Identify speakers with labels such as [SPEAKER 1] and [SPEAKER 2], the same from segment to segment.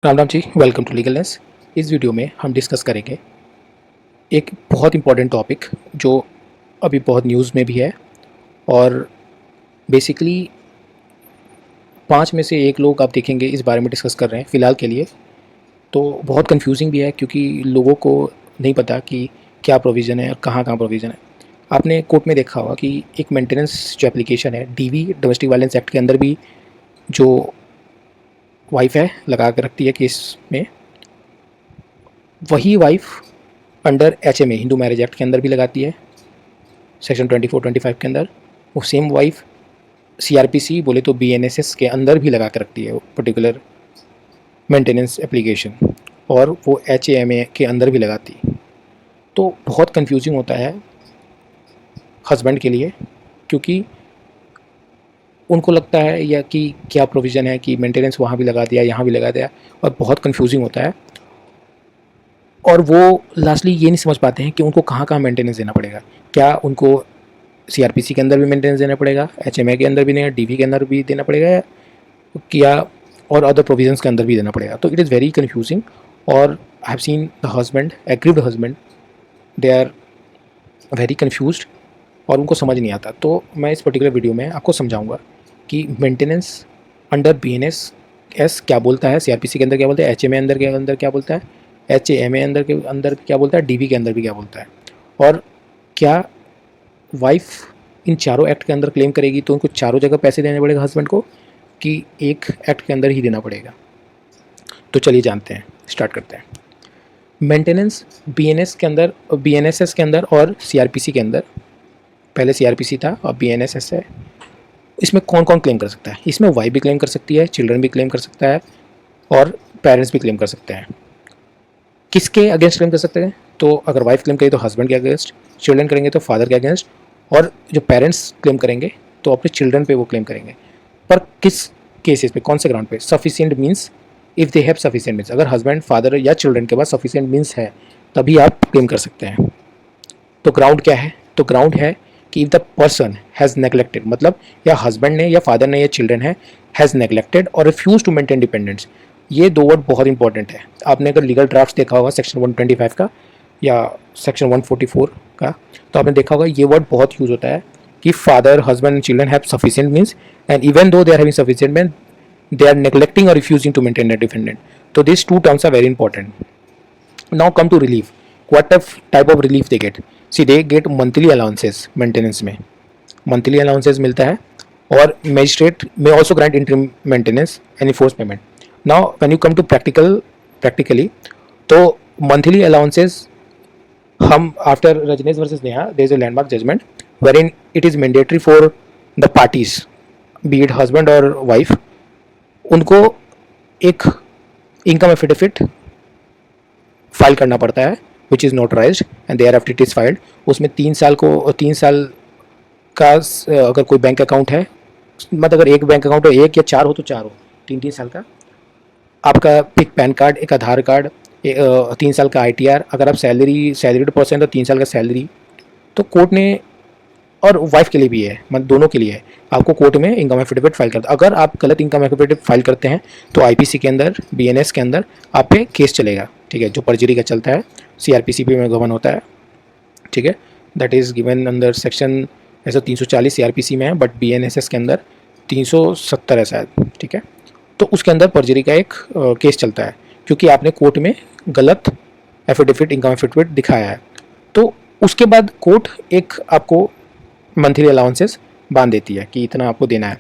[SPEAKER 1] Ram Ram ji, welcome to legalness. इस video में हम डिस्कस करेंगे एक बहुत इंपॉर्टेंट टॉपिक जो अभी बहुत न्यूज़ में भी है और बेसिकली 5 में से 1 लोग आप देखेंगे इस बारे में डिस्कस कर रहे हैं फ़िलहाल के लिए। तो बहुत कंफ्यूजिंग भी है क्योंकि लोगों को नहीं पता कि क्या प्रोविज़न है और कहाँ-कहाँ प्रोविज़न है। आपने कोर्ट में देखा होगा कि एक मेंटेनेंस जो एप्लीकेशन है डीवी डोमेस्टिक वायलेंस एक्ट के अंदर भी जो वाइफ़ है लगा के रखती है केस में, वही wife under HMA Hindu marriage act के अंदर भी लगाती है सेक्शन 24-25 के अंदर। वो सेम वाइफ सीआरपीसी बोले तो बीएनएसएस के अंदर भी लगा कर रखती है वो पर्टिकुलर मेंटेनेंस एप्लीकेशन, और वो एचएमए के अंदर भी लगाती है। तो बहुत कंफ्यूजिंग होता है हस्बैंड के लिए क्योंकि उनको लगता है या कि क्या प्रोविज़न है कि मेंटेनेंस वहाँ भी लगा दिया यहाँ भी लगा दिया, और बहुत कंफ्यूजिंग होता है। और वो लास्टली ये नहीं समझ पाते हैं कि उनको कहाँ-कहाँ मेंटेनेंस देना पड़ेगा। क्या उनको सीआरपीसी के अंदर भी मेंटेनेंस देना पड़ेगा, एचएमए के अंदर भी देना, डीवी के अंदर भी देना पड़ेगा, या और अदर प्रोविजंस के अंदर भी देना पड़ेगा। तो इट इज़ वेरी कंफ्यूजिंग। और I have seen the husband, aggrieved husband, they are very confused और उनको समझ नहीं आता। तो मैं इस पर्टिकुलर वीडियो में आपको समझाऊंगा कि मेंटेनेंस अंडर बीएनएस क्या बोलता है, सीआरपीसी के अंदर क्या बोलता है, एचएमए अंदर के अंदर क्या बोलता है, एचएमए अंदर क्या बोलता है, डीवी के अंदर भी क्या बोलता है, और क्या वाइफ इन चारों एक्ट के अंदर क्लेम करेगी तो उनको चारों जगह पैसे देने पड़ेगा हस्बैंड को, कि एक एक्ट के अंदर ही देना पड़ेगा। तो चलिए जानते हैं, स्टार्ट करते हैं। मेंटेनेंस बीएनएस के अंदर, बीएनएसएस के अंदर और सीआरपीसी के अंदर, पहले सीआरपीसी था और बीएनएसएस है, इसमें कौन कौन क्लेम कर सकता है? इसमें वाइफ भी क्लेम कर सकती है, चिल्ड्रन भी क्लेम कर सकता है और पेरेंट्स भी क्लेम कर सकते हैं। किसके अगेंस्ट क्लेम कर सकते हैं? तो अगर वाइफ क्लेम करे तो हस्बैंड के अगेंस्ट, चिल्ड्रन करेंगे तो फादर के अगेंस्ट, और जो पेरेंट्स क्लेम करेंगे तो अपने चिल्ड्रन पे वो क्लेम करेंगे। पर किस केसेस पे, कौन से ग्राउंड पे? Sufficient means, if they have sufficient means, अगर हस्बैंड, फादर या चिल्ड्रन के पास सफिशिएंट मीन्स है तभी आप क्लेम कर सकते हैं। तो ग्राउंड क्या है? तो ग्राउंड है कि if the person has neglected, मतलब या हस्बैंड ने या फादर ने या चिल्ड्रन है, हैज़ नेग्लेक्टेड और रिफ्यूज टू मेंटेन डिपेंडेंस। ये 2 वर्ड बहुत इंपॉर्टेंट है। आपने अगर लीगल ड्राफ्ट देखा होगा सेक्शन 125 का या सेक्शन 144 का, तो आपने देखा होगा ये वर्ड बहुत यूज होता है कि father, husband and children have sufficient means and even though they are having sufficient means they are neglecting or refusing to maintain their dependent. So these 2 terms are very important. Now come to relief. What type of relief they get? See, they get monthly allowances maintenance में, monthly allowances मिलता है, और magistrate may also grant interim maintenance and enforce payment. Now when you come to practically, तो monthly allowances हम after Rajneesh versus Neha there is a landmark judgment wherein it is mandatory for the parties, be it husband or wife, उनको एक income affidavit file करना पड़ता है which is notarized and thereafter it is filed. उसमें 3 साल का अगर कोई बैंक अकाउंट है, मतलब अगर एक बैंक अकाउंट हो, एक या 4 हो तो 4 हो, 3 साल का आपका एक पैन कार्ड, एक आधार कार्ड, 3 साल का आईटीआर, अगर आप सैलरीड पर्सन तो 3 साल का सैलरी। तो कोर्ट ने, और वाइफ के लिए भी है, मतलब दोनों के लिए है, आपको कोर्ट में इनकम एफिडेविट फाइल करता है। अगर आप गलत इनकम एफिडेविट फाइल करते हैं तो आईपीसी के अंदर, बीएनएस के अंदर आप पे केस चलेगा, ठीक है, जो परजरी का चलता है, सीआरपीसी में गवर्न होता है, ठीक है, that is given under section ऐसा 340 सीआरपीसी में है, बट बीएनएसएस के अंदर 370 है शायद, ठीक है। तो उसके अंदर परजरी का एक केस चलता है क्योंकि आपने कोर्ट में गलत एफिडेविट, इनकम एफिडेविट दिखाया है। तो उसके बाद कोर्ट एक आपको मंथली अलाउंसेस बांध देती है कि इतना आपको देना है।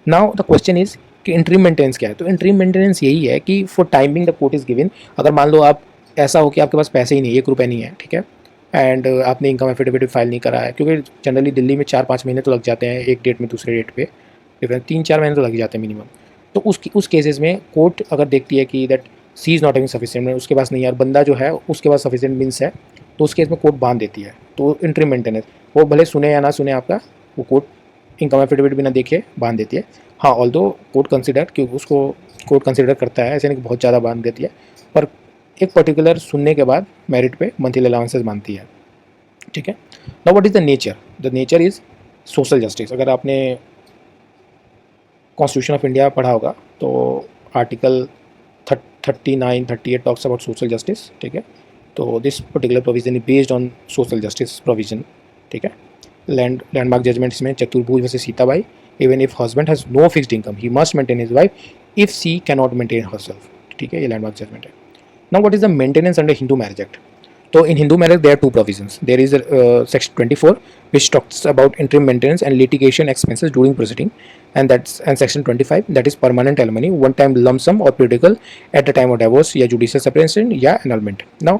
[SPEAKER 1] नाउ द क्वेश्चन इज कि इंटरिम मेंटेनेंस क्या है? तो इंटरिम मेंटेनेंस यही है कि for timing the court is given, अगर मान लो आप ऐसा हो कि आपके पास पैसे ही नहीं, 1 रुपये नहीं है, ठीक है, एंड आपने इनकम एफिडेविट फाइल नहीं करा है, क्योंकि जनरली दिल्ली में 4-5 महीने तो लग जाते हैं एक डेट में दूसरे डेट पे, 3-4 महीने तो लग जाते हैं मिनिमम। तो उस केसेस में कोर्ट अगर देखती है कि that she is not having sufficient, उसके पास नहीं है, और बंदा जो है उसके पास सफिशिएंट मीन्स है, तो उस केस में कोर्ट बांध देती है। तो इंटरिम मेंटेनेंस वो भले सुने या ना सुने आपका, वो कोर्ट इनकम एफिडेविट भी ना देखे बांध देती है। हाँ, ऑल्दो कोर्ट कंसिडर, क्योंकि उसको कोर्ट कंसिडर करता है, ऐसे नहीं कि बहुत ज़्यादा बांध देती है, पर एक पर्टिकुलर सुनने के बाद मेरिट पे मंथली अलाउंसेस बांधती है, ठीक है। Now what is the nature? The nature is social justice. अगर आपने कॉन्स्टिट्यूशन ऑफ इंडिया पढ़ा होगा तो article 39-38 talks about social justice, ठीक है। तो this particular provision is based on social justice provision, ठीक है। लैंडमार्क जजमेंट्स में Chaturbhuj versus Sitabai, even if husband has no fixed income he must maintain his wife if she can not maintain herself, ठीक है, ये landmark judgement है। Now what is the maintenance under Hindu marriage act? So in Hindu marriage, there are two provisions. There is section 24, which talks about interim maintenance and litigation expenses during proceeding, and section 25, that is permanent alimony, one-time lump sum or periodical at the time of divorce, या judicial separation, या annulment. Now,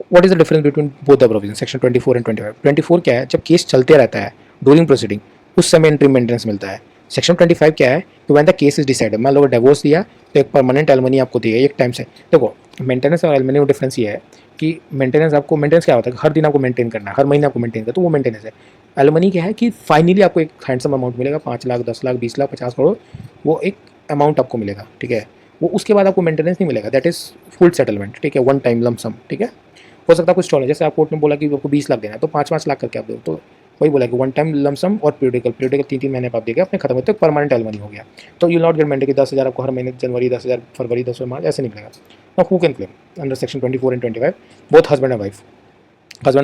[SPEAKER 1] what is the difference between both the provisions, section 24 and 25? 24 क्या है? जब case चलते रहता है during proceeding, उस समय interim maintenance मिलता है। सेक्शन 25 क्या है कि when the case is decided, मान लो डिवोर्स दिया तो एक परमानेंट एलमनी आपको दिया एक टाइम से। देखो मेंटेनेंस और एलमनी में डिफरेंस ये है कि मेंटेनेंस आपको, मेंटेनेंस क्या होता है, हर दिन आपको मेंटेन करना है, हर महीने आपको मेंटेन करना, तो वो मेंटेनेंस है। एलमनी क्या है कि फाइनली आपको एक हैंडसम अमाउंट मिलेगा, 5 लाख, 10 लाख, 20 लाख, 50 करोड़, वो एक अमाउंट आपको मिलेगा, ठीक है। वो उसके बाद आपको मेंटेनेंस नहीं मिलेगा, दैट इज फुल सेटलमेंट, ठीक है, वन टाइम लम सम, ठीक है। हो सकता है कुछ स्टॉल है, जैसे आप कोर्ट में बोला कि आपको 20 लाख देना है तो 5-5 लाख करके आप दो, तो वही बोला कि वन टाइम लमसम और पीरियडिकल 3-3 महीने आप देगा, अपने खत्म होते परमानेंट एलमनी हो गया। तो यू नॉट गेट मेंटेन कि 10,000 आपको हर महीने, जनवरी 10,000, फरवरी 10,000, मार्च, ऐसे नहीं मिलेगा। Now who can claim under section 24 and 25? Both husband and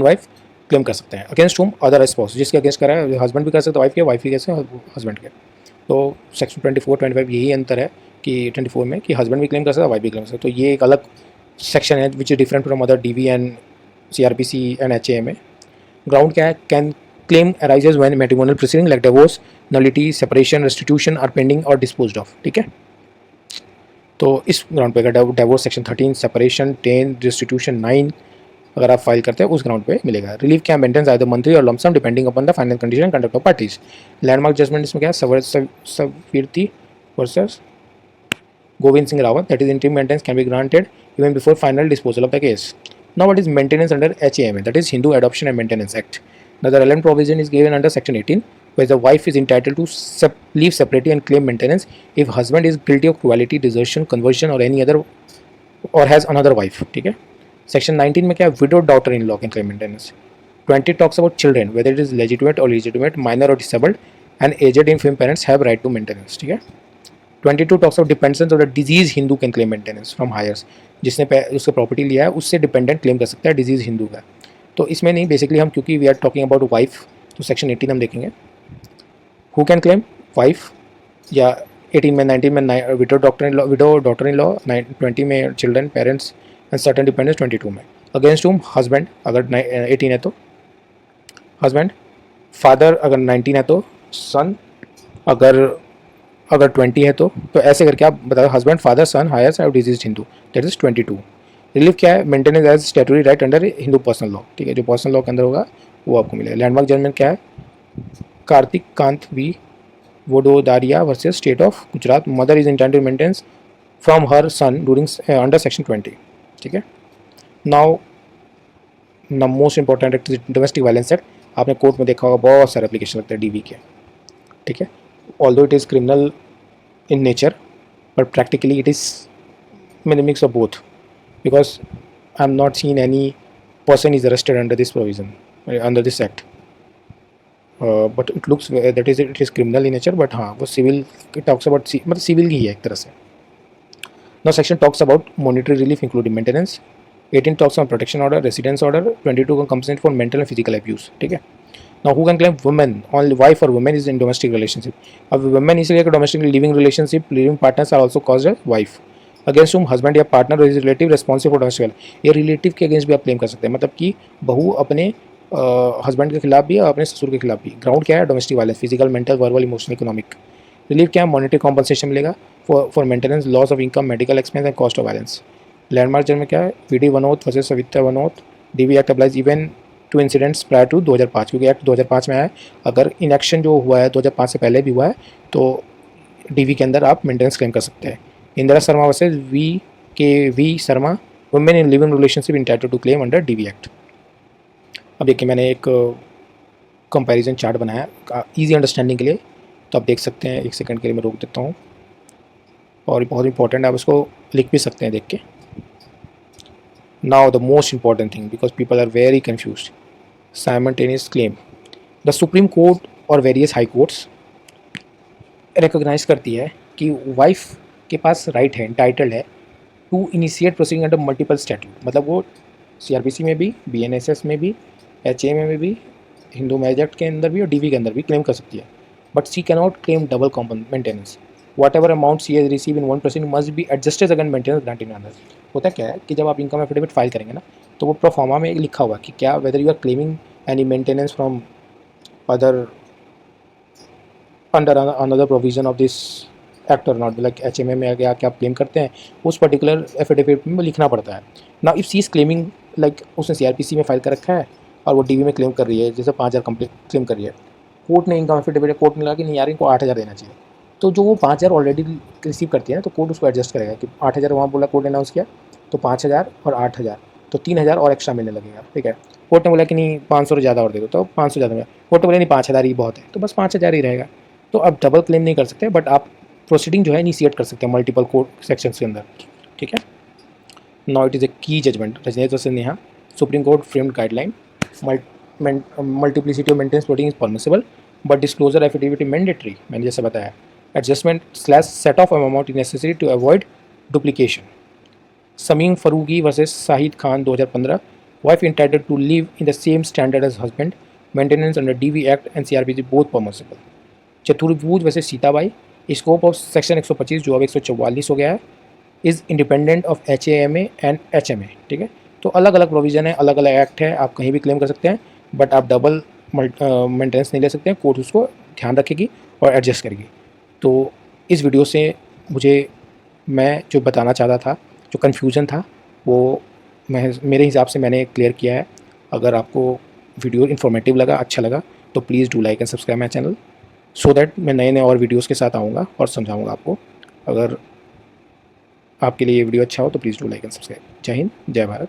[SPEAKER 1] wife claim कर सकते हैं। अगेंस्ट हुम? अदर स्पाउस, जिसके अगेंस्ट करा है हस्बैंड भी कर सकते हैं, वाइफ भी कैसे, हस्बैंड के। तो सेक्शन 24-25 यही अंतर है कि 24 में कि हस्बैंड भी क्लेम कर सकता है, वाइफ भी क्लेम कर सकता है। तो ये एक अलग सेक्शन है which is different from other DV and CRPC and HA में। ग्राउंड क्या है? Can claim arises when matrimonial proceeding like divorce, nullity, separation, restitution are pending or disposed of, ठीक है। तो इस ग्राउंड पे अगर डिवोर्स सेक्शन 13, सेपरेशन 10, restitution 9 अगर आप फाइल करते हैं उस ग्राउंड पे मिलेगा। रिलीफ क्या? मेंटेनेंस आइदर मंथली और lump sum depending upon the final condition and conduct of parties. Landmark judgement इसमें क्या है? सवीरती versus Govind Singh Rawat, that is interim maintenance can be granted even before final disposal of the case. Now what is maintenance under HAMA, that is Hindu adoption and maintenance act. Now, the relevant provision is given under section 18, where the wife is entitled to live separately and claim maintenance if husband is guilty of cruelty, desertion, conversion, or any other, or has another wife, ठीक है। Section 19 में क्या है? Widowed daughter-in-law can claim maintenance. 20 talks about children, whether it is legitimate or illegitimate, minor or disabled, and aged infirm parents have right to maintenance, ठीक है। 22 talks of dependents of the disease Hindu can claim maintenance from heirs, जिसने उसका property लिया है उससे dependent claim कर सकता है डिजीज हिंदू का। तो इसमें नहीं, बेसिकली हम क्योंकि we are talking about wife, तो सेक्शन 18 हम देखेंगे। Who can claim? वाइफ, या 18 में, 19 में विडो डॉटर इन लॉ, 20 में children, parents and certain dependents 22 में। अगेंस्ट हुम? हस्बैंड अगर 18 है तो हस्बैंड, फादर अगर 19 है तो सन, अगर 20 है तो ऐसे करके आप बताओ husband, father, son, heirs have deceased Hindu, that is 22। रिलीफ क्या है? Maintenance as statutory right under Hindu personal law, ठीक है, जो पर्सनल लॉ के अंदर होगा वो आपको मिलेगा। लैंडमार्क जजमेंट क्या है? Kartik Kant v Vadodaria versus state of Gujarat, mother is intended maintenance from her son during under section 20, ठीक है। Now most important domestic violence act, आपने कोर्ट में देखा होगा बहुत सारे एप्लीकेशन लगते हैं DV के, ठीक है। Although it is criminal in nature, but practically it is a mix of both, because I am not seen any person is arrested under this provision, under this act, but it looks that is it is criminal in nature, but हाँ वो civil talks about मतलब civil ही है एक तरह से। Now section talks about monetary relief including maintenance, 18 talks on protection order, residence order, 22 on compensation for mental and physical abuse, ठीक है। Now who can claim? Women, only wife or women is in domestic relationship. अब women इसलिए कि domestic living relationship, living partners are also caused as wife. Against whom? husband या partner or his relative responsible for domestic, ये relative के against भी आप claim कर सकते हैं, मतलब कि बहू अपने हस्बैंड के खिलाफ भी और अपने ससुर के खिलाफ भी। ग्राउंड क्या है? Domestic violence, physical, mental, verbal, emotional, economic. Relief क्या है? मॉनिटरी कॉम्पनसेशन मिलेगा for maintenance, loss of income, medical expense and cost of violence. Landmark जन्म क्या है? VD 1 versus Savita 1 DV act applies even to incidents prior to 2005, क्योंकि act 2005 में आया। अगर इनएक्शन जो हुआ है 2005 से पहले भी हुआ है तो DV के अंदर आप मेंटेनेंस क्लेम कर सकते हैं। Indira Sharma versus VKV Sharma, women in living relationship entitled to claim under DV act. अब देखिए मैंने एक कंपैरिजन चार्ट बनाया इजी अंडरस्टैंडिंग के लिए, तो आप देख सकते हैं। एक सेकंड के लिए मैं रोक देता हूँ, और बहुत इंपॉर्टेंट है, आप इसको लिख भी सकते हैं देख के। Now the most important thing, because people are very confused, simultaneous claim. The Supreme Court और various high courts recognize करती है कि वाइफ के पास राइट है, इंटाइटल्ड है to initiate proceeding under multiple statute, मतलब वो सीआरपीसी में भी, बीएनएसएस में भी, एचएमए में भी, हिंदू मैरिज एक्ट के अंदर भी और डीवी के अंदर भी क्लेम कर सकती है, but she cannot claim double maintenance. Whatever amount she has receive in one proceeding must be adjusted against maintenance granted in other. होता क्या है कि जब आप इनकम एफिडेविट फाइल करेंगे ना, तो वो प्रोफॉर्मा में लिखा हुआ कि क्या whether you are claiming any maintenance from other under another provision of this act और नॉट, लाइक एचएमए में क्या क्या आप क्लेम करते हैं उस पर्टिकुलर एफिडेविट में लिखना पड़ता है ना। If she is claiming like उसने सीआरपीसी में फाइल कर रखा है और वो डीवी में क्लेम कर रही है, जैसे 5,000 कंप्लीट क्लेम कर रही है, कोर्ट ने इनकम एफिडेविट कोर्ट ने लगा कि नहीं यार इनको 8,000 देना चाहिए, तो जो वो 5,000 ऑलरेडी रिसीव करती है ना, तो कोर्ट उसको एडजस्ट करेगा कि 8,000 वहाँ बोला कोर्ट ने अनाउंस किया, तो 5,000 और 8,000, तो 3,000 और एक्स्ट्रा मिलने लगेगा। ठीक है, कोर्ट ने बोला कि नहीं 500 ज़्यादा और दे दो, तो 500 ज़्यादा मिला, कोर्ट ने बोला नहीं 5,000 ही बहुत है, तो बस 5,000 ही रहेगा। तो आप डबल क्लेम नहीं कर सकते, बट आप प्रोसीडिंग जो है इनिशिएट कर सकते हैं मल्टीपल कोर्ट सेक्शंस के अंदर। ठीक है, now it is a key judgement Rajnish Sinha, supreme court framed guideline, multiplicity of maintenance proceeding is permissible but disclosure affidavit mandatory. मैंने जैसे बताया, adjustment slash set off amount necessary to avoid duplication. Shamim Farooqui versus Shahid Khan 2015, wife entitled to live in the same standard as husband, maintenance under DV act and CrPC both permissible. Chaturbhuj versus Sitabai, scope of section 125 जो अब 144 हो गया है, is independent of HAMA and HMA. ठीक है, तो अलग अलग प्रोविजन है, अलग अलग एक्ट है, आप कहीं भी क्लेम कर सकते हैं, बट आप डबल मेंटेनेंस नहीं ले सकते हैं, कोर्ट उसको ध्यान रखेगी और एडजस्ट करेगी। तो इस वीडियो से मुझे, मैं जो बताना चाहता था, जो कन्फ्यूज़न था, वो मेरे हिसाब से मैंने क्लियर किया है। अगर आपको वीडियो इन्फॉर्मेटिव लगा, अच्छा लगा, तो please do like and subscribe my channel, so that मैं नए नए और वीडियोज़ के साथ आऊँगा और समझाऊँगा आपको। अगर आपके लिए ये वीडियो अच्छा हो तो please do like and subscribe. जय हिंद, जय भारत।